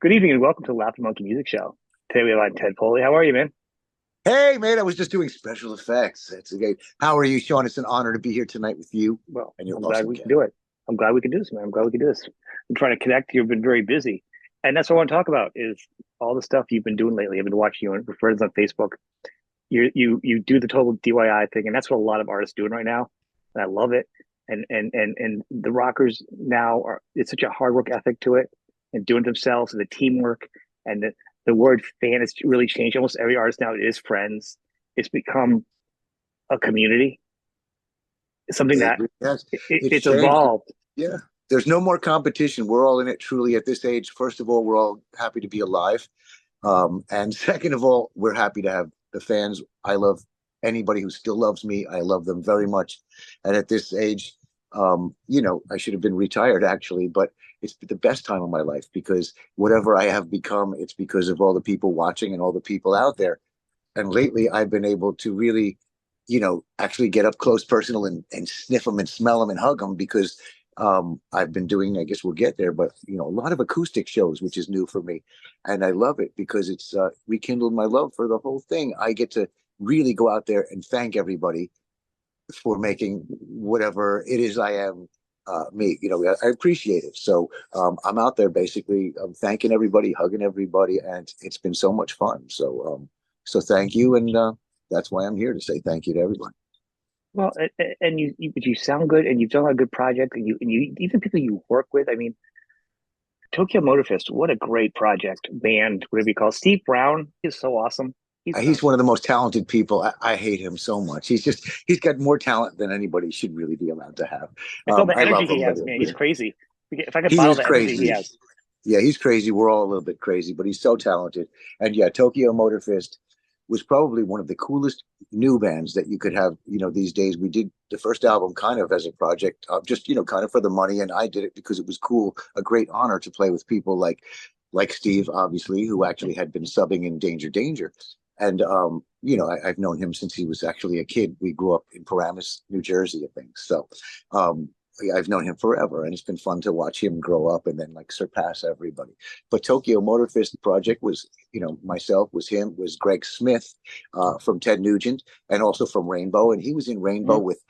Good evening and welcome to the Laughing Monkey Music Show. Today we have Ted Poley. How are you, man? Hey, man, I was just doing special effects. That's great. How are you, Sean? It's an honor to be here tonight with you Well, and your I'm glad awesome we can guest. do it. I'm glad we can do this, man. I'm glad we can do this. I'm trying to connect. You've been very busy, and that's what I want to talk about is all the stuff you've been doing lately. I've been watching you on your friends on Facebook. You do the total DIY thing, and that's what a lot of artists doing right now, and I love it. And the rockers now are it's such a hard work ethic to it, and doing it themselves, and the teamwork, and the word fan has really changed. Almost every artist now is friends. It's become a community. It's something It that really has. It's it's changed. evolved. Yeah. There's no more competition. We're all in it truly at this age. First of all, we're all happy to be alive. And second of all, we're happy to have the fans. I love anybody who still loves me. I love them very much. And at this age, I should have been retired actually, but it's the best time of my life because whatever I have become, it's because of all the people watching and all the people out there. And lately I've been able to really, actually get up close personal and sniff them and smell them and hug them because I've been doing, I guess we'll get there, but a lot of acoustic shows, which is new for me. And I love it because it's rekindled my love for the whole thing. I get to really go out there and thank everybody for making whatever it is I am me. I appreciate it. So I'm out there basically thanking everybody, hugging everybody, and it's been so much fun. So thank you, and that's why I'm here to say thank you to everyone. Well, and but you sound good, and you've done a good project, and you even people you work with. I mean, Tokyo Motor Fest, what a great project, band, whatever you call it. Steve Brown is so awesome. He's He's one of the most talented people. I hate him so much. He's got more talent than anybody should really be allowed to have. it's all the I energy love he him, but has, man. He's crazy. If I could he bottle is the energy he crazy. has, Yeah, he's crazy. We're all a little bit crazy, but he's so talented. And yeah, Tokyo Motor Fist was probably one of the coolest new bands that you could have, these days. We did the first album kind of as a project, just, kind of for the money. And I did it because it was cool, a great honor to play with people like Steve, obviously, who actually had been subbing in Danger Danger. And, I've known him since he was actually a kid. We grew up in Paramus, New Jersey, I think. So, I've known him forever, and it's been fun to watch him grow up and then like surpass everybody. But Tokyo Motor Fist project was, myself, was him, was Greg Smith from Ted Nugent, and also from Rainbow, and he was in Rainbow mm, with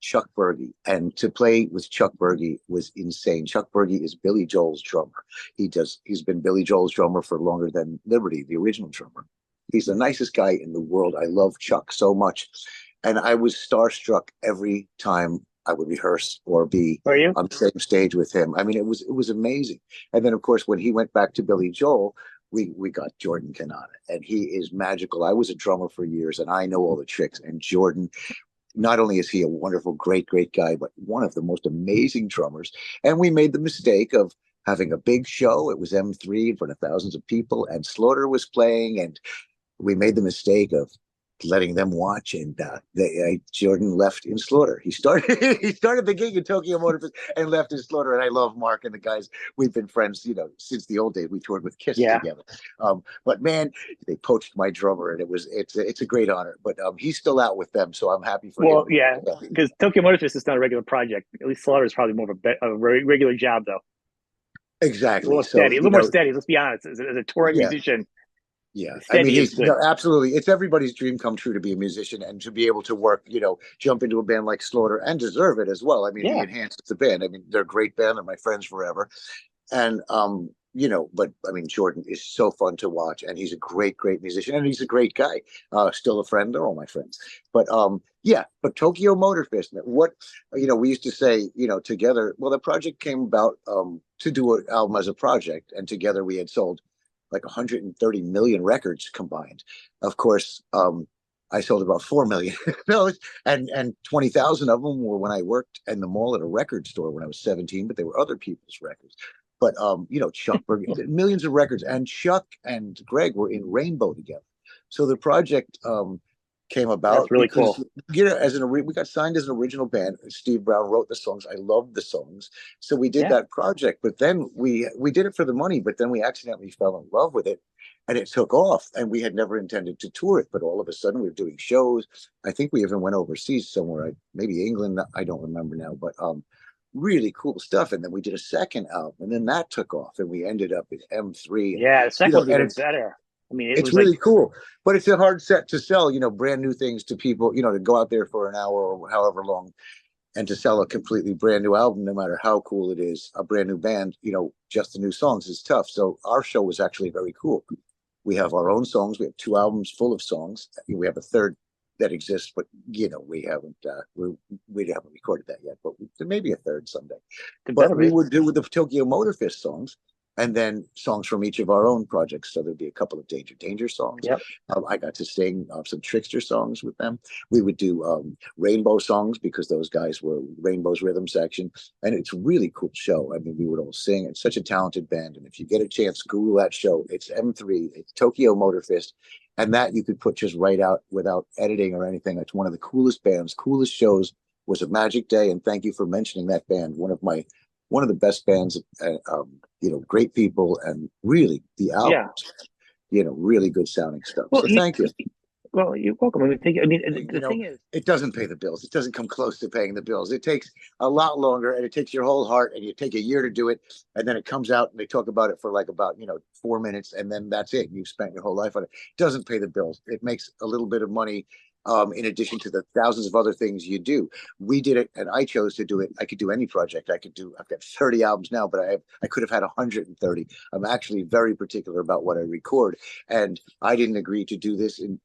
Chuck Berge, and to play with Chuck Berge was insane. Chuck Berge is Billy Joel's drummer. He's been Billy Joel's drummer for longer than Liberty, the original drummer. He's the nicest guy in the world. I love Chuck so much, and I was starstruck every time I would rehearse or be are you? on the same stage with him. I mean, it was amazing. And then, of course, when he went back to Billy Joel, we got Jordan Canada, and he is magical. I was a drummer for years, and I know all the tricks. And Jordan, not only is he a wonderful, great, great guy, but one of the most amazing drummers. And we made the mistake of having a big show. It was M3 in front of thousands of people, and Slaughter was playing, and we made the mistake of letting them watch, and Jordan left in Slaughter. He started he started the gig in Tokyo Motor Fest and left in Slaughter. And I love Mark and the guys. We've been friends, since the old days. We toured with Kiss Yeah. together. But man, they poached my drummer, and it's a great honor. But he's still out with them, so I'm happy for Well, him. yeah, because Tokyo Motor Fest is not a regular project. At least Slaughter is probably more of a regular job, though. A Exactly. little So steady, a little more steady. Let's be honest. As a touring yeah, musician, yeah, I mean, steady is good. absolutely. It's everybody's dream come true to be a musician and to be able to work, jump into a band like Slaughter and deserve it as well. I mean, he Yeah. enhances the band. I mean, they're a great band. They're my friends forever. And, but I mean, Jordan is so fun to watch, and he's a great, great musician, and he's a great guy. Still a friend. They're all my friends. But, yeah, but Tokyo Motor Fist, we used to say, together, well, the project came about, to do an album as a project, and together we had sold like 130 million records combined. Of course, I sold about 4 million those, and 20,000 of them were when I worked in the mall at a record store when I was 17, but they were other people's records. But Chuck Berg, millions of records, and Chuck and Greg were in Rainbow together. So the project came That's about really because cool. we got signed as an original band. Steve Brown wrote the songs. I loved the songs, so we did Yeah. that project. But then we did it for the money. But then we accidentally fell in love with it, and it took off. And we had never intended to tour it, but all of a sudden we were doing shows. I think we even went overseas somewhere, maybe England. I don't remember now, but really cool stuff. And then we did a second album, and then that took off, and we ended up at M3, and Yeah, the second one's and even better. I mean, it it's was like, really cool. But it's a hard set to sell, brand new things to people, to go out there for an hour or however long and to sell a completely brand new album, no matter how cool it is, a brand new band, just the new songs is tough. So our show was actually very cool. We have our own songs. We have two albums full of songs. We have a third that exists, but we haven't recorded that yet. But there may be a third someday. the better But we be. would do with the Tokyo Motor Fist songs, and then songs from each of our own projects. So there'd be a couple of Danger songs. Yep. I got to sing some Trickster songs with them. We would do Rainbow songs because those guys were Rainbow's rhythm section, and it's a really cool show. I mean, we would all sing. It's such a talented band, and if you get a chance, Google that show. It's M3. It's Tokyo Motor Fist, and that you could put just right out without editing or anything. It's one of the coolest bands, coolest shows. Was a magic day, and thank you for mentioning that band. One of the best bands, great people, and really the Yeah. albums, really good sounding stuff. Well, So thank you. well, you're welcome. I mean, I mean, You the know, thing is, it doesn't pay the bills. It doesn't come close to paying the bills. It takes a lot longer, and it takes your whole heart, and you take a year to do it, and then it comes out, and they talk about it for like about 4 minutes, and then that's it. You've spent your whole life on it. It doesn't pay the bills. It makes a little bit of money. In addition to the thousands of other things you do, we did it, and I chose to do it. I could do any project. I've got 30 albums now, but I could have had 130. I'm actually very particular about what I record, and I didn't agree to do this. And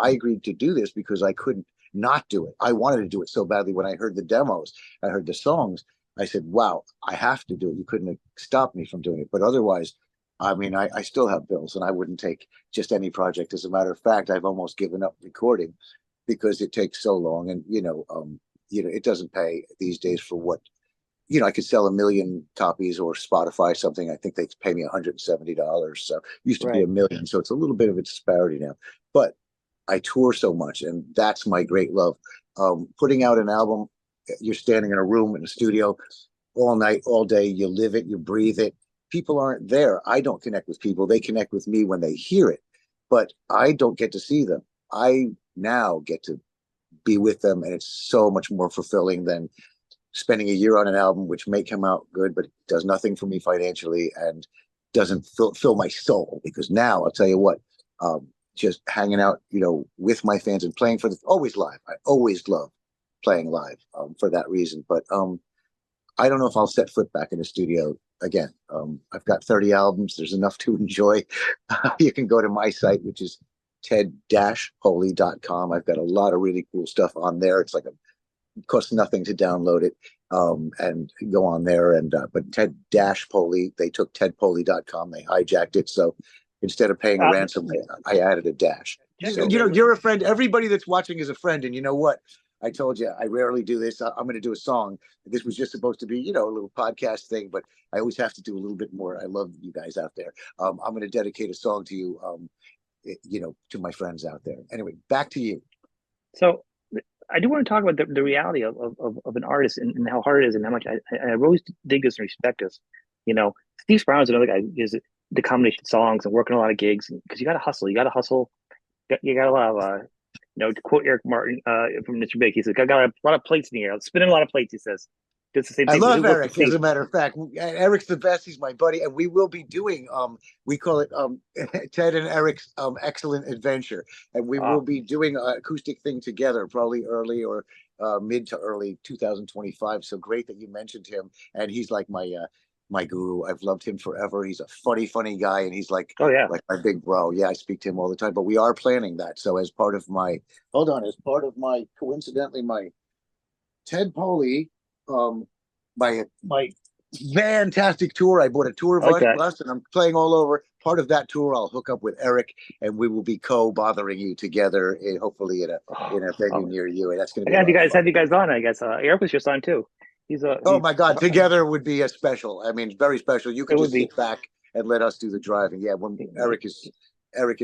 I agreed to do this because I couldn't not do it. I wanted to do it so badly. When I heard the demos, I heard the songs, I said, "Wow, I have to do it." You couldn't have stopped me from doing it, but otherwise. I mean, I still have bills, and I wouldn't take just any project. As a matter of fact, I've almost given up recording because it takes so long, and it doesn't pay these days for what I could sell 1 million copies, or Spotify something. I think they pay me $170. So it used to be right. 1 million, so it's a little bit of a disparity now. But I tour so much, and that's my great love. Putting out an album, you're standing in a room in a studio all night, all day. You live it, you breathe it. People aren't there. I don't connect with people. They connect with me when they hear it, but I don't get to see them. I now get to be with them, and it's so much more fulfilling than spending a year on an album, which may come out good, but it does nothing for me financially and doesn't fill my soul. Because now I'll tell you what, just hanging out, with my fans and playing for always live. I always love playing live for that reason. But I don't know if I'll set foot back in the studio again. I've got 30 albums. There's enough to enjoy. You can go to my site, which is ted-poley.com. I've got a lot of really cool stuff on there. It's it costs nothing to download it, and go on there. And but Ted-Poley, they took tedpoley.com, they hijacked it. So instead of paying a ransom, I added a dash. You're a friend. Everybody that's watching is a friend. And you know what? I told you I rarely do this. I'm going to do a song. This was just supposed to be, a little podcast thing, but I always have to do a little bit more. I love you guys out there. I'm going to dedicate a song to you, to my friends out there. Anyway, back to you. So I do want to talk about the reality of an artist, and how hard it is, and how much I always dig this and respect this. Steve Brown is another guy who is the combination of songs and working a lot of gigs, because you got to hustle. You got to hustle. You got a lot of, to quote Eric Martin from Mr. Big, he says, "I got a lot of plates in the air, spinning a lot of plates." He says, "It's the same I thing." love Eric, as a matter of fact. Eric's the best. He's my buddy, and we will be doing we call it Ted and Eric's excellent adventure, and we will be doing an acoustic thing together, probably early or mid to early 2025. So great that you mentioned him, and he's like my guru. I've loved him forever. He's a funny guy, and he's like Oh yeah. like my big bro. Yeah, I speak to him all the time. But we are planning that. So as part of my coincidentally my Ted Poley, my fantastic tour. I bought a tour Okay. bus, and I'm playing all over. Part of that tour, I'll hook up with Eric, and we will be bothering you together, hopefully in a venue near you. And that's going to I be a gotta lot of fun. have you guys on. I guess Eric was just on too. Oh He's my God, together would be a special. I mean, very special. You it could would just be. sit back and let us do the driving. Yeah, when Eric is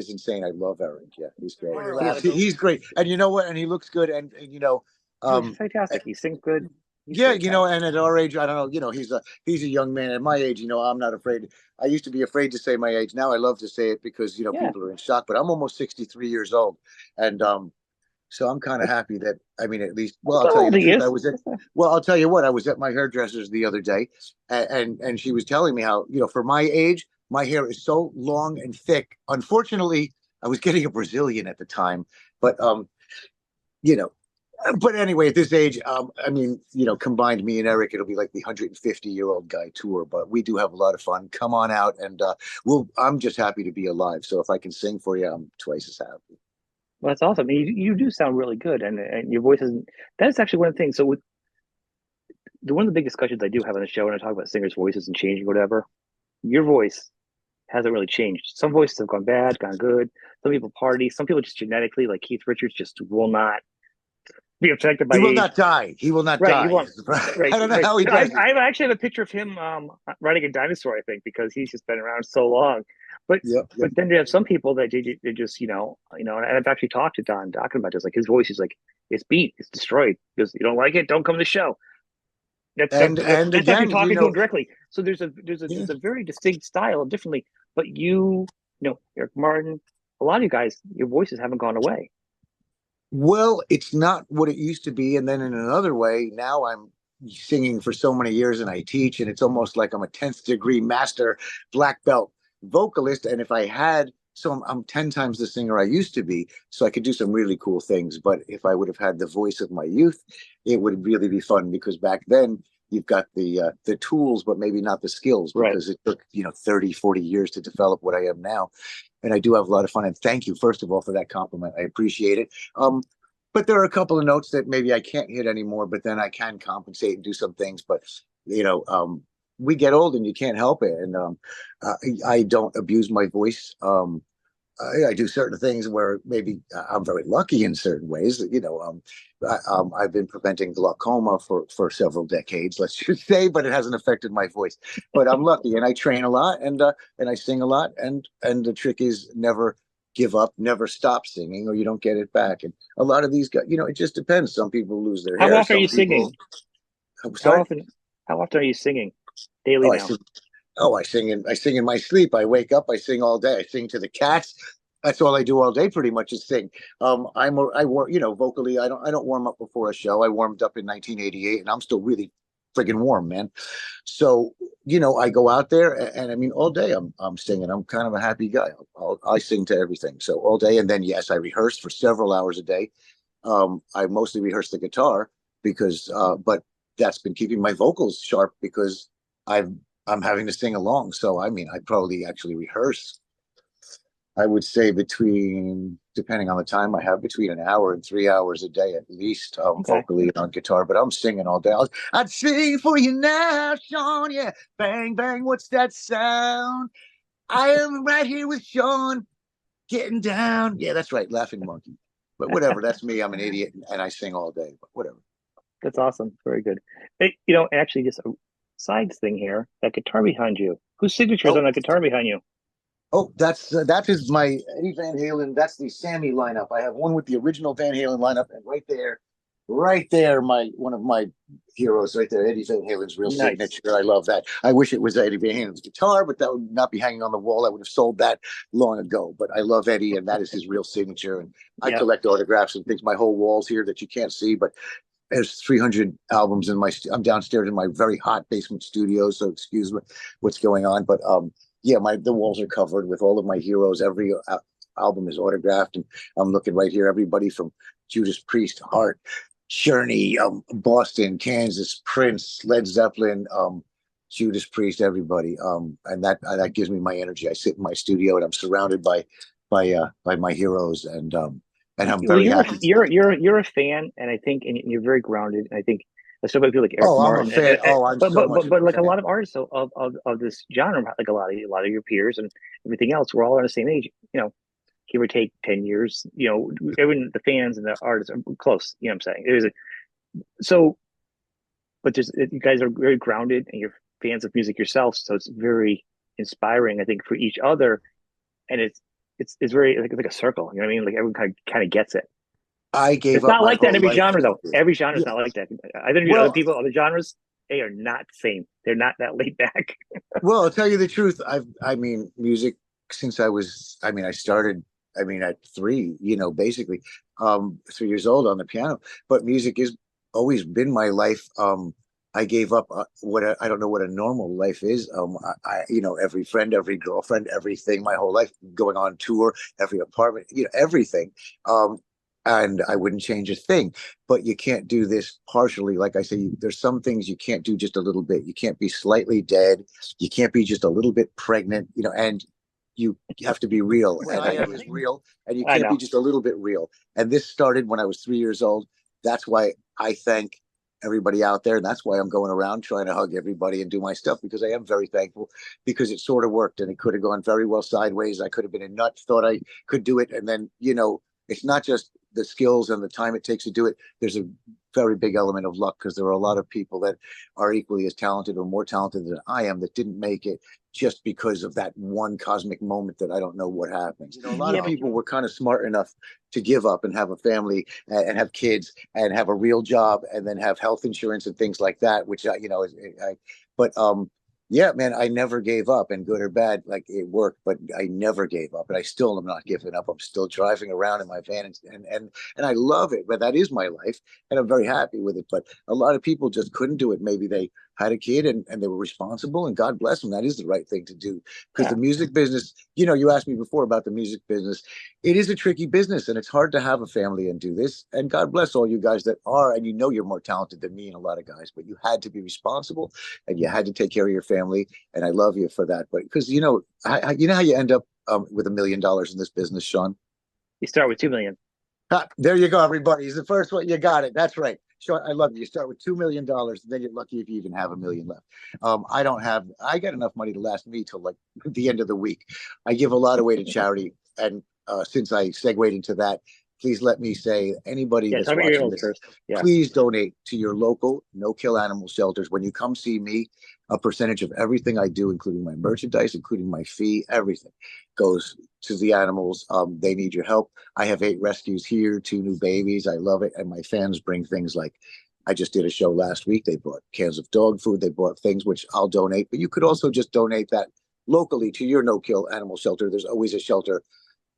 insane. I love Eric. Yeah, he's great. He's great, and you know what? And he looks good, and He's um, fantastic. He sings good. He's a yeah, great guy. and at our age, I don't know, he's a young man. At my age, I'm not afraid. I used to be afraid to say my age. Now I love to say it because, Yeah. people are in shock, but I'm almost 63 years old. And So I'm kind of happy that, I mean, at least, well, That's I'll how tell you old the he truth. is. I'll tell you what, I was at my hairdresser's the other day, and she was telling me how, for my age, my hair is so long and thick. Unfortunately, I was getting a Brazilian at the time, but you know, but anyway, at this age, I mean, combined me and Eric, it'll be like the 150-year-old guy tour. But we do have a lot of fun. Come on out, and I'm just happy to be alive. So if I can sing for you, I'm twice as happy. Well, that's awesome. You do sound really good, and your voice isn't. That's actually one of the things. So with one of the big discussions I do have on the show when I talk about singers' voices and changing whatever, your voice hasn't really changed. Some voices have gone bad, gone good. Some people party. Some people just genetically, like Keith Richards, just will not be affected by He will age. not die. He will not Right. You die. want Is the problem. right, I don't know right. how he No, does it. I actually have a picture of him riding a dinosaur, I think, because he's just been around so long. But Yep, yep. then you have some people that they just, and I've actually talked to Don talking about this. Like his voice is like it's beat, it's destroyed. Because you don't like it, don't come to the show. And That's actually again, talking to him directly. So yeah. there's a very distinct style of differently. But Eric Martin, a lot of you guys, your voices haven't gone away. Well, it's not what it used to be. And then in another way, now I'm singing for so many years and I teach, and it's almost like I'm a 10th degree master black belt vocalist. And if I had, so I'm 10 times the singer I used to be, so I could do some really cool things. But if I would have had the voice of my youth, it would really be fun because back then, you've got the tools, but maybe not the skills Right. because it took 30, 40 years to develop what I am now. And I do have a lot of fun. And thank you, first of all, for that compliment. I appreciate it. But there are a couple of notes that maybe I can't hit anymore, but then I can compensate and do some things. But we get old and you can't help it. And I don't abuse my voice. I do certain things where maybe I'm very lucky in certain ways. I've been preventing glaucoma for several decades, let's just say, but it hasn't affected my voice. But I'm lucky, and I train a lot, and I sing a lot, and the trick is never give up, never stop singing, or you don't get it back. And a lot of these guys, it just depends. Some people lose their How hair. often are Some you people, singing? I'm How sorry. often how often are you singing daily Oh, I now? sing. Oh, I sing in my sleep. I wake up. I sing all day. I sing to the cats. That's all I do all day, pretty much, is sing. I warm, vocally. I don't warm up before a show. I warmed up in 1988, and I'm still really friggin' warm, man. So I go out there, and I mean, all day I'm singing. I'm kind of a happy guy. I sing to everything, so all day, and then yes, I rehearse for several hours a day. I mostly rehearse the guitar but that's been keeping my vocals sharp because I've I'm having to sing along. So I mean, I probably actually rehearse. I would say depending on the time I have, between an hour and 3 hours a day at least, Okay. vocally and on guitar. But I'm singing all day. I'd sing for you now, Sean. Yeah, bang bang. What's that sound? I am right here with Sean, getting down. Yeah, that's right, Laughing Monkey. But whatever, that's me. I'm an idiot, and I sing all day. But whatever. That's awesome. Very good. Hey, actually, just a side thing here. That guitar behind you. Whose signature is on Oh, that guitar behind you? that is my Eddie Van Halen. That's the Sammy lineup. I have one with the original Van Halen lineup, and right there, my one of my heroes, right there, Eddie Van Halen's real Nice. signature. I love that. I wish it was Eddie Van Halen's guitar, but that would not be hanging on the wall. I would have sold that long ago. But I love Eddie, and that is his real signature. And I Yeah. collect autographs and things. My whole wall's here that you can't see, but there's 300 albums in I'm downstairs in my very hot basement studio, so excuse me what's going on, but yeah, the walls are covered with all of my heroes. Every album is autographed, and I'm looking right here. Everybody from Judas Priest, Heart, Journey, Boston, Kansas, Prince, Led Zeppelin, Judas Priest, everybody, and that gives me my energy. I sit in my studio and I'm surrounded by my heroes, and I'm Well, very happy. you're a fan, and I think, and you're very grounded. And I think especially people like Eric Oh, I'm a Martin, fan. Oh, I'm so much of but a like a fan. lot of artists of this genre, like a lot of your peers and everything else, we're all on the same age. Give or take 10 years. Even the fans and the artists are close. You know what I'm saying? So, but you guys are very grounded, and you're fans of music yourself, so it's very inspiring, I think, for each other, and it's very like a circle. You know what I mean? Like everyone kind of gets it. I gave It's up not my like that in whole every life. genre, though. Every genre is Yeah. not like that. I've interviewed other Well, people, other genres. They are not the same. They're not that laid back. I'll tell you the truth. I mean, music since I was, I mean, I started I mean, at three, basically, 3 years old on the piano. But music has always been my life. I gave up I don't know what a normal life is. Every friend, every girlfriend, everything, my whole life, going on tour, every apartment, everything. Um, and I wouldn't change a thing. But you can't do this partially. Like I say, there's some things you can't do just a little bit. You can't be slightly dead. You can't be just a little bit pregnant, and you have to be real. And I am is real, and you I can't be know. just a little bit real. And this started when I was 3 years old. That's why I thank everybody out there. And that's why I'm going around trying to hug everybody and do my stuff, because I am very thankful, because it sort of worked, and it could have gone very well sideways. I could have been a nut, thought I could do it. And then, it's not just the skills and the time it takes to do it. There's a very big element of luck, because there are a lot of people that are equally as talented or more talented than I am that didn't make it just because of that one cosmic moment that I don't know what happens. A lot Yeah, of people were kind of smart enough to give up and have a family and have kids and have a real job and then have health insurance and things like that, which but yeah, man, I never gave up, and good or bad, like it worked, but I never gave up, and I still am not giving up. I'm still driving around in my van, and I love it, but that is my life, and I'm very happy with it. But a lot of people just couldn't do it. Maybe they had a kid and they were responsible, and God bless them. That is the right thing to do, because yeah, the music business, you asked me before about the music business. It is a tricky business, and it's hard to have a family and do this. And God bless all you guys that are, and you're more talented than me and a lot of guys, but you had to be responsible, and you had to take care of your family. And I love you for that. But because you know how you end up with $1 million in this business, Sean. you start with 2 million. There you go, everybody. He's the first one. You got it. That's right. Sean, I love you. You start with $2 million, and then you're lucky if you even have a million left. I got enough money to last me till like the end of the week. I give a lot away to charity. And since I segued into that, please let me say, anybody Yeah, that's talk about your watching animals this, first. Yeah, please donate to your local no-kill animal shelters. When you come see me, a percentage of everything I do, including my merchandise, including my fee, everything goes to the animals. They need your help. I have 8 rescues here, 2 new babies. I love it. And my fans bring things like, I just did a show last week. They brought cans of dog food. They brought things which I'll donate. But you could also just donate that locally to your no-kill animal shelter. There's always a shelter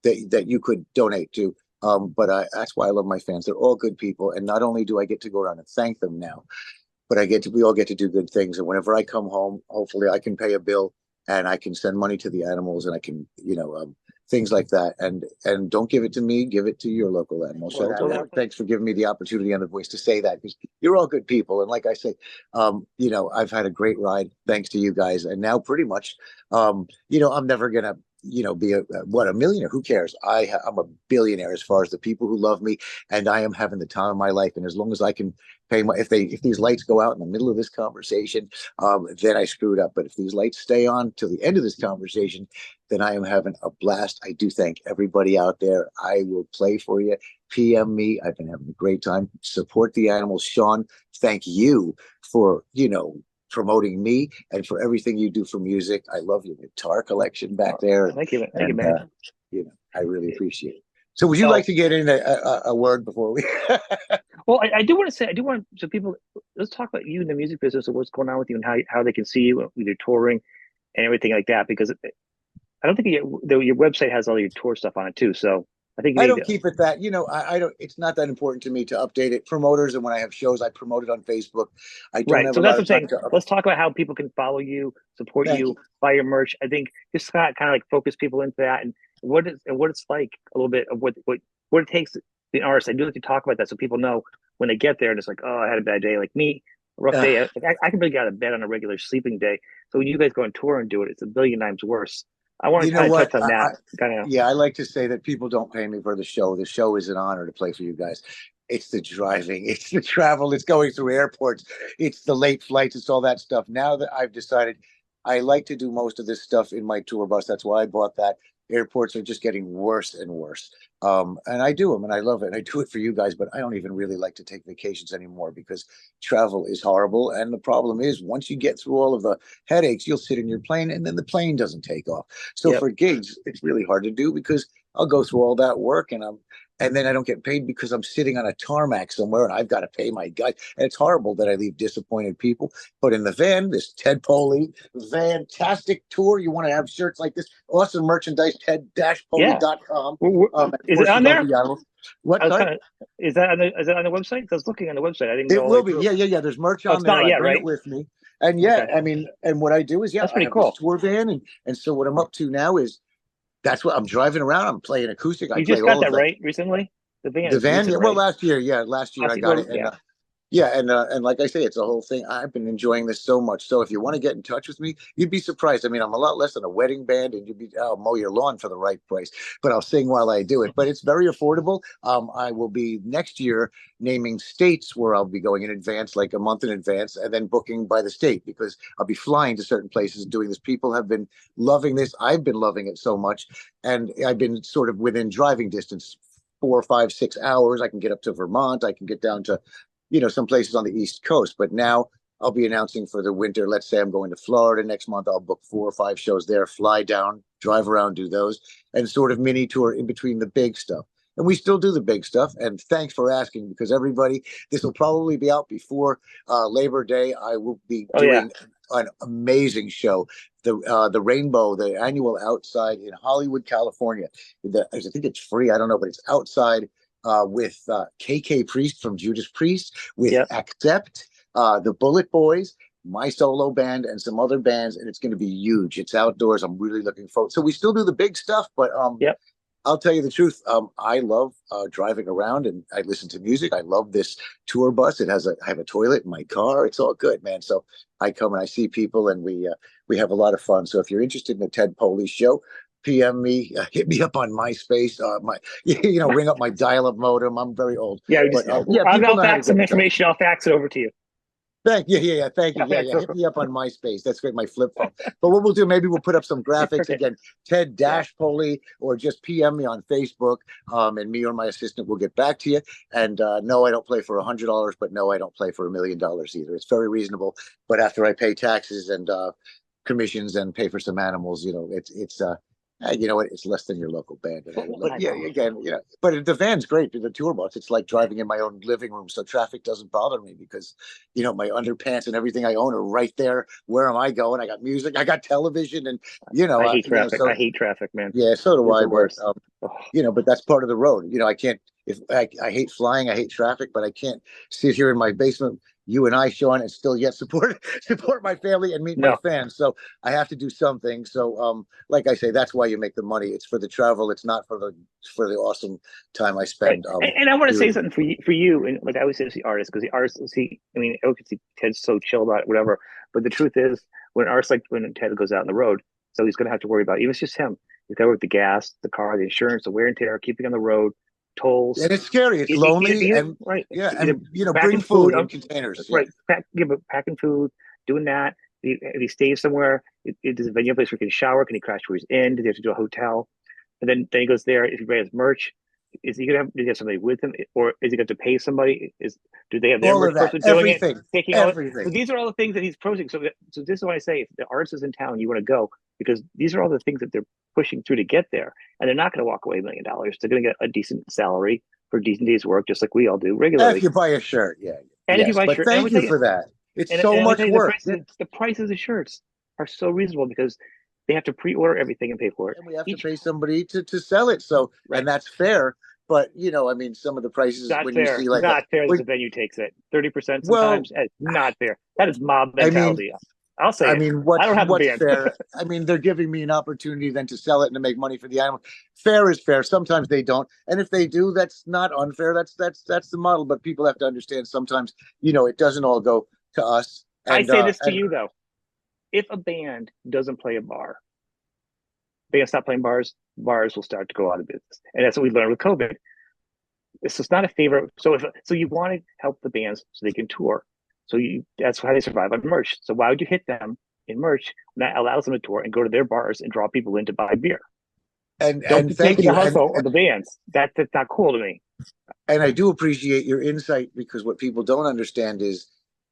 that you could donate to. That's why I love my fans. They're all good people. And not only do I get to go around and thank them now, but we all get to do good things. And whenever I come home, hopefully I can pay a bill and I can send money to the animals, and I can, things like that. And don't give it to me, give it to your local animal shelter. And thanks for giving me the opportunity and the voice to say that, because you're all good people. And like I say, I've had a great ride thanks to you guys. And now pretty much, I'm never going to, be a millionaire. Who cares? I'm a billionaire as far as the people who love me, and I am having the time of my life. And as long as I can pay if these lights go out in the middle of this conversation, then I screwed up. But if these lights stay on till the end of this conversation, then I am having a blast. I do thank everybody out there. I will play for you. PM me. I've been having a great time. Support the animals. Sean, thank you for, promoting me and for everything you do for music. I love your guitar collection back there. thank you, thank you, And, man. I really appreciate it. So would you like So, to get in a word before we? well, I do want to say, I do want so people. Let's talk about you in the music business and what's going on with you and how they can see you with your touring and everything like that. Because I don't think your website has all your tour stuff on it too. So I think you I need don't to. keep it that, I don't, it's not that important to me to update it. Promoters, and when I have shows, I promote it on Facebook. I don't Right. have So a that's lot what of I'm time saying. to Let's talk about how people can follow you, support thank you, you. buy your merch. I think just kind of like focus people into that and what it's like a little bit of what it takes to be an artist. I do like to talk about that so people know when they get there and it's like, oh, I had a bad day. Like me, a rough Uh, day. I can really get out of bed on a regular sleeping day. So when you guys go on tour and do it, it's a billion times worse. I want you to know kind of what? touch on that. Kind of Yeah, I like to say that people don't pay me for the show. The show is an honor to play for you guys. It's the driving, it's the travel, it's going through airports, it's the late flights, it's all that stuff. Now that I've decided I like to do most of this stuff in my tour bus, that's why I bought that. Airports are just getting worse and worse. And I do them and I love it. And I do it for you guys, but I don't even really like to take vacations anymore because travel is horrible. And the problem is, once you get through all of the headaches, you'll sit in your plane and then the plane doesn't take off. So yep. for gigs, it's really hard to do because I'll go through all that work, and then I don't get paid because I'm sitting on a tarmac somewhere and I've got to pay my guys. And it's horrible that I leave disappointed people. But in the van, this Ted Poley fantastic tour. You want to have shirts like this, awesome merchandise, Yeah. ted-poley.com. And Is it Forces on Over there? the Animals. What, I was sorry? kind of. Is that on the website? 'Cause I was looking on the website. I didn't go It all the way will be. through. Yeah, yeah, yeah. There's merch Oh, on it's there. not I yet, bring it right? with me. And yeah, Okay, I mean, and what I do is, yeah, that's I pretty have this cool. tour van, and so what I'm up to now is that's what I'm driving around. I'm playing acoustic. I You play just got all of that the right recently. The van the is van. recent, Yeah, well, right? last year, yeah, last year I I see. got Well, it, yeah. yeah, and like I say, it's a whole thing. I've been enjoying this so much. So if you want to get in touch with me, you'd be surprised. I mean, I'm a lot less than a wedding band, and I'll mow your lawn for the right price, but I'll sing while I do it. But it's very affordable. I will be next year naming states where I'll be going in advance, like a month in advance, and then booking by the state because I'll be flying to certain places and doing this. People have been loving this. I've been loving it so much, and I've been sort of within driving distance. 4, 5, 6 hours. I can get up to Vermont. I can get down to some places on the East Coast. But now I'll be announcing for the winter. Let's say I'm going to Florida next month. I'll book 4 or 5 shows there, fly down, drive around, do those, and sort of mini tour in between the big stuff. And we still do the big stuff. And thanks for asking because everybody, this will probably be out before Labor Day. I will be Oh yeah. doing an amazing show. The Rainbow, the annual outside in Hollywood, California. I think it's free. I don't know, but it's outside with KK Priest from Judas Priest, with Yep. Accept, the Bullet Boys, my solo band, and some other bands, and it's going to be huge. It's outdoors. I'm really looking forward. So we still do the big stuff, but Yep. I'll tell you the truth. I love driving around, and I listen to music. I love this tour bus. I have a toilet in my car. It's all good, man. So I come and I see people, and we have a lot of fun. So if you're interested in the Ted Poley show, PM me, hit me up on MySpace, ring up my dial-up modem. I'm very old, Yeah. We just. but yeah, people I'll know how to fax get some in touch. information. I'll fax it over to you. Thank you. I'll Yeah, fax yeah. it Hit over. me up on MySpace. That's great. My flip phone. But what we'll do, maybe we'll put up some graphics Okay. again. Ted Yeah. Dash Poley, or just PM me on Facebook, and me or my assistant will get back to you. And no, I don't play for $100, but no, I don't play for $1 million either. It's very reasonable. But after I pay taxes and commissions and pay for some animals, it's you know what? It's less than your local band. But I yeah, know. again, but the van's great. The tour bus, it's like driving in my own living room, so traffic doesn't bother me because, my underpants and everything I own are right there. Where am I going? I got music, I got television, and I hate traffic. I so hate traffic, man. yeah, so do It's I. the But worst. Oh, but that's part of the road. I can't. If I hate flying, I hate traffic, but I can't sit here in my basement, you and I, Sean, and still yet support support my family and meet my no. fans. So I have to do something. So like I say, that's why you make the money. It's for the travel. It's not for the awesome time I Right. spend And I want to say doing. something for you, and like I always say to the artists, because the artists see, I mean, obviously Ted's so chill about it, whatever. But the truth is, when artists like when Ted goes out on the road, so he's going to have to worry about even if it's just him. He's got to worry with the gas, the car, the insurance, the wear and tear, keeping on the road, tolls. And it's scary. It's lonely, Either and right, yeah, either and packing bring food, food in containers. Yeah, right, but packing food, doing that. If he stays somewhere, does a venue place where he can shower? Can he crash where he's in? Does he have to do a hotel? And then he goes there. If he brings merch, is he gonna have? Do he have somebody with him, or is he going to pay somebody? Do they have their all merch of that, person doing it, everything, taking all it? So everything. these are all the things that he's posing. So this is what I say: if the artist is in town, you want to go because these are all the things that they're pushing through to get there, and they're not going to walk away $1 million. They're going to get a decent salary for a decent day's work, just like we all do If regularly. you buy a shirt, yeah, And if you yes. buy But shirt, and I'm thank gonna tell you you, for that. It's and so I'm gonna tell much you, work. the prices of shirts are so reasonable because they have to pre-order everything and pay for it. And we have to Each pay somebody to sell it. So, right. and that's fair. But I mean, some of the prices Not when you fair. see like Not fair that when, the venue takes it. 30% well, sometimes. That's not fair. That is mob I mean, mentality. I'll say I it. mean, I don't have a what's band. fair? I mean, they're giving me an opportunity then to sell it and to make money for the animal. Fair is fair. Sometimes they don't, and if they do, that's not unfair. That's the model. But people have to understand sometimes, it doesn't all go to us. I And say this to and you though. If a band doesn't play a bar, bands stop playing bars, bars will start to go out of business. And that's what we learned with COVID. It's not a favor. So you want to help the bands so they can tour. That's how they survive on merch. So why would you hit them in merch when that allows them to tour and go to their bars and draw people in to buy beer? Don't and take thank the you. hustle of the bands. That's not cool to me. And I do appreciate your insight because what people don't understand is,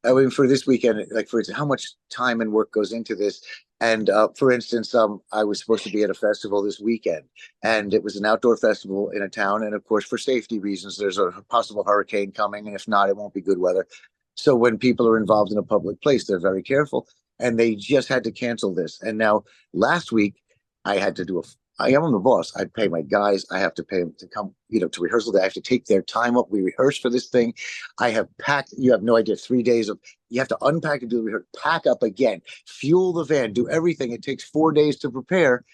I mean, for this weekend, like for how much time and work goes into this, And for instance, I was supposed to be at a festival this weekend, and it was an outdoor festival in a town. And of course, for safety reasons, there's a possible hurricane coming, and if not, it won't be good weather. So when people are involved in a public place, they're very careful, and they just had to cancel this. And now last week, I had to do a. I am the boss. I pay my guys. I have to pay them to come, to rehearsal. I have to take their time up. We rehearse for this thing. I have packed. You have no idea. 3 days of you have to unpack and do the rehearsal, pack up again, fuel the van, do everything. It takes 4 days to prepare,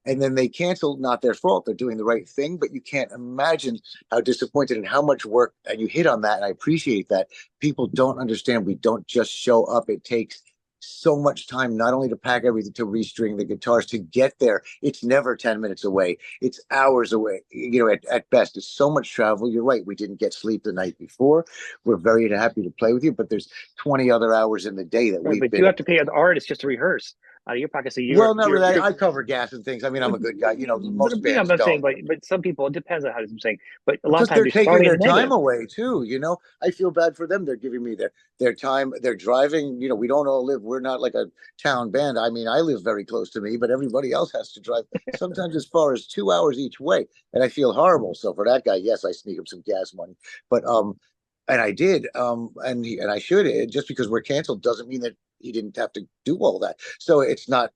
and then they cancel. Not their fault. They're doing the right thing, but you can't imagine how disappointed and how much work. And you hit on that, and I appreciate that. People don't understand. We don't just show up. It takes so much time, not only to pack everything, to restring the guitars, to get there. It's never 10 minutes away. It's hours away, at best. It's so much travel. You're right. We didn't get sleep the night before. We're very happy to play with you, but there's 20 other hours in the day that Right, we've but been. you have to pay the artist just to rehearse out of your pocket. So Well, not really. I cover gas and things. I mean, I'm a good guy. but Most I'm bands not saying, don't. but some people, it depends on how I'm saying. But a lot of Because times they're you're taking starting their time negative. away too. I feel bad for them. They're giving me their time. They're driving. We don't all live. We're not like a town band. I mean, I live very close to me, but everybody else has to drive sometimes as far as 2 hours each way, and I feel horrible. So for that guy, yes, I sneak him some gas money, but and I did, and I should. Just because we're canceled doesn't mean that he didn't have to do all that. So it's not,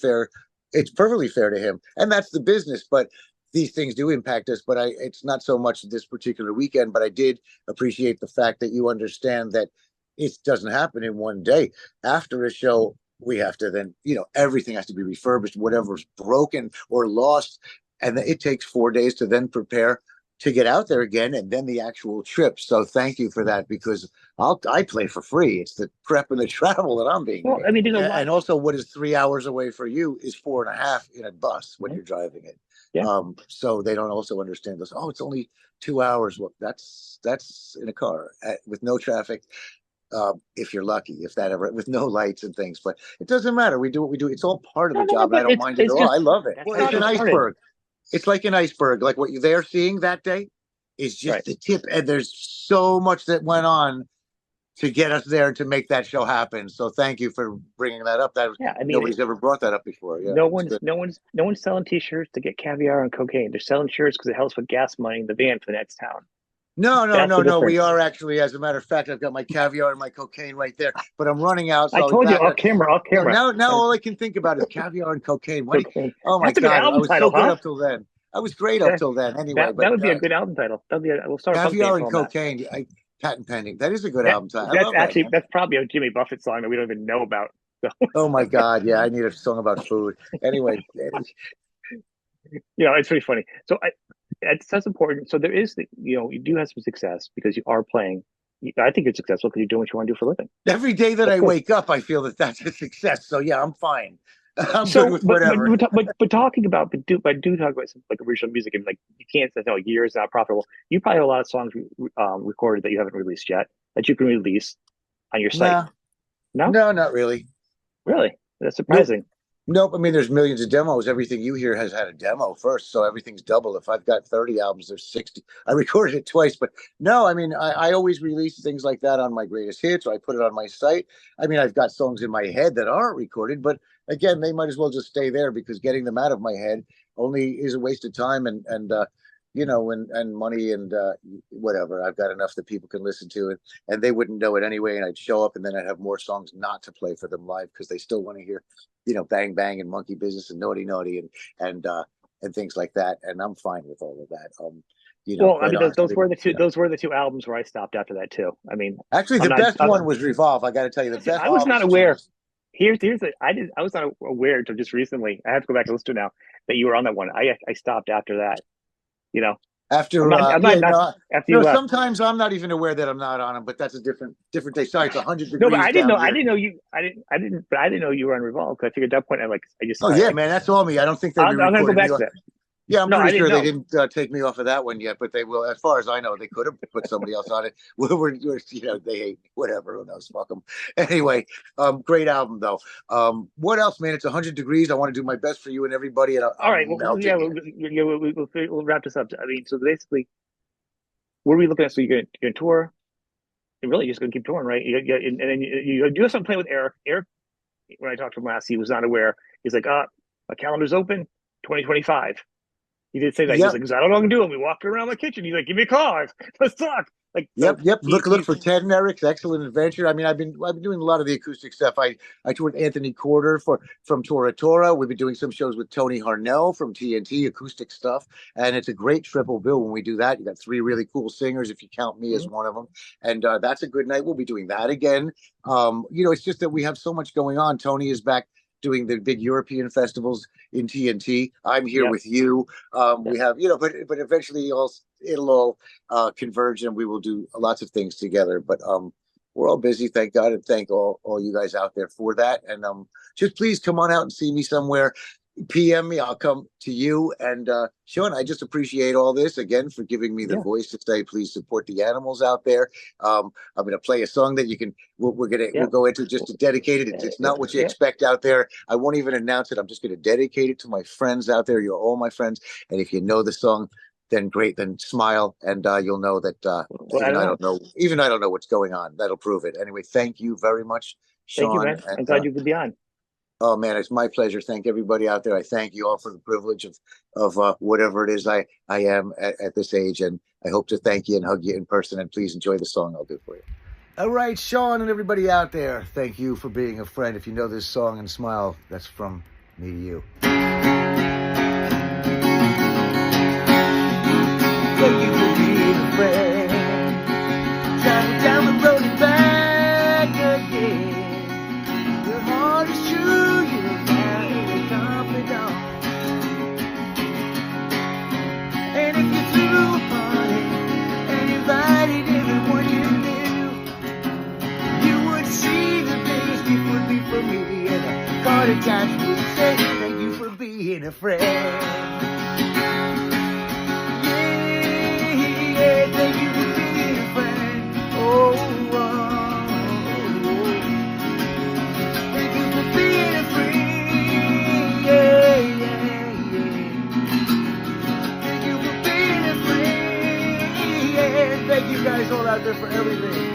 fair. It's perfectly fair to him, and that's the business. But these things do impact us. But it's not so much this particular weekend. But I did appreciate the fact that you understand that it doesn't happen in one day. After a show, we have to then, everything has to be refurbished, whatever's broken or lost, and it takes 4 days to then prepare to get out there again, and then the actual trip. So thank you for that, because I play for free. It's the prep and the travel that I'm being Well, paid. I mean, there's a lot. And also, what is 3 hours away for you is 4.5 in a bus when Mhm. you're driving it. Yeah. So they don't also understand this. Oh, it's only 2 hours. Well, that's in a car with no traffic. If you're lucky, if that ever, with no lights and things, but it doesn't matter. We do what we do. It's all part of No, the no, no. job, and I But don't mind it at it's all. just I love it. that's Well, how it's it an gets started. iceberg. It's like an iceberg. Like what they're seeing that day is Right. just the tip, and there's so much that went on to get us there to make that show happen. So thank you for bringing that up. That Yeah. I mean, nobody's ever brought that up before. Yeah, no it's one's good. no one's no one's selling T-shirts to get caviar and cocaine. They're selling shirts because it helps with gas money in the van for the next town. No, no, That's no, the no. We difference. are actually, as a matter of fact, I've got my caviar and my cocaine right there, but I'm running out, I so I'll be told you back. off camera, off No, camera. now all I can think about is caviar and cocaine. Cocaine. Oh my That's a good God, I album was so title, good huh? up till then. I was great up That till then. Anyway, that but would be a good album title. We'll start a punk band caviar and called that. cocaine, patent pending. That is a good That album title. I that's love that, actually man. that's probably a Jimmy Buffett song that we don't even know about. So Oh my God, yeah, I need a song about food. Anyway, it's pretty funny. So that's important. So there is, you do have some success because you are playing. I think you're successful because you're doing what you want to do for a living. every day that That's I good. wake up, I feel that that's a success. So yeah, I'm fine. I'm good So, with whatever. but talking about, but do talk about some like original music and like you can't say no, years not profitable. You probably have a lot of songs recorded that you haven't released yet that you can release on your site. No, No, no, not really. really, that's Nope. surprising. Nope. I mean, there's millions of demos. Everything you hear has had a demo first, so everything's double. If I've got 30 albums, there's 60. I recorded it twice, but no, I mean, I always release things like that on my greatest hits, or I put it on my site. I mean, I've got songs in my head that aren't recorded, but again, they might as well just stay there because getting them out of my head only is a waste of time and money and whatever. I've got enough that people can listen to it, and they wouldn't know it anyway. And I'd show up, and then I'd have more songs not to play for them live because they still want to hear, Bang Bang and Monkey Business and Naughty Naughty and things like that. And I'm fine with all of that. Well, I Quite mean, those honestly, were the two. Those were the two albums where I stopped after that too. I mean, actually, I'm the not. best one was Revolve. I got to tell you, the Listen, best. I was Oh, it not was aware. genius. I was not aware until just recently. I have to go back and listen to it now that you were on that one. I stopped after that. You know, After I'm yeah, not no, after you no, left. sometimes I'm not even aware that I'm not on them, but that's a different day. Sorry, it's 100 No, but degrees down I here. didn't know you. But I didn't know you were on Revolve because I figured at that point Oh yeah, man, that's all me. I don't think they I'm gonna go re-recorded me. back to that. Yeah, I'm No, I pretty didn't sure they know. didn't take me off of that one yet, but they will. As far as I know, they could have put somebody else on it. They hate me. Whatever. Who knows? Fuck them. Anyway, great album though. What else, man? It's 100 degrees. I want to do my best for you and everybody, and All right. I'm Well, yeah, melting here. we'll wrap this up. I mean, so basically, what are we looking at? So you're gonna tour. You're really just gonna keep touring, right? And then you do have something playing with Eric. Eric when I talked to him last, he was not aware. He's like, my calendar's open, 2025. He did say that. He was Yep. like, 'cause I don't know what I'm doing. We walked around my kitchen. He's like, give me a call. Let's talk. Like, so Yep. Look he's for Ted and Eric's Excellent Adventure. I mean, I've been doing a lot of the acoustic stuff. I toured Anthony Corder from Tora Tora. We've been doing some shows with Tony Harnell from TNT, acoustic stuff, and it's a great triple bill when we do that. You got three really cool singers, if you count me as one of them, and that's a good night. We'll be doing that again. It's just that we have so much going on. Tony is back doing the big European festivals in TNT. I'm here yep. with you. Yep. We have, but eventually it'll all converge, and we will do lots of things together. But we're all busy, thank God, and thank all you guys out there for that. And just please come on out and see me somewhere. PM me, I'll come to you. And Sean, I just appreciate all this again for giving me the voice to say, please support the animals out there. I'm going to play a song that we'll go into just to dedicate it. It's not what you expect out there. I won't even announce it. I'm just going to dedicate it to my friends out there. You're all my friends. And if you know the song, then great, then smile, and you'll know that even I don't know what's going on. That'll prove it. Anyway, thank you very much, Sean. Thank you, man. I'm glad you could be on. Oh man, it's my pleasure. Thank everybody out there. I thank you all for the privilege of whatever it is I am at this age, and I hope to thank you and hug you in person. And please enjoy the song I'll do for you. All right, Sean and everybody out there, thank you for being a friend. If you know this song and smile, that's from me to you. Thank you for being a friend. Travel down the road and back again. Your heart is true, you're my confidant. And if you threw a party and invited everyone you knew, you would see the biggest gift would be for me, and a card attached would say thank you for being a friend. Thank you for being a friend. Thank you for being a friend. Thank you for being a friend. Thank you guys all out there for everything.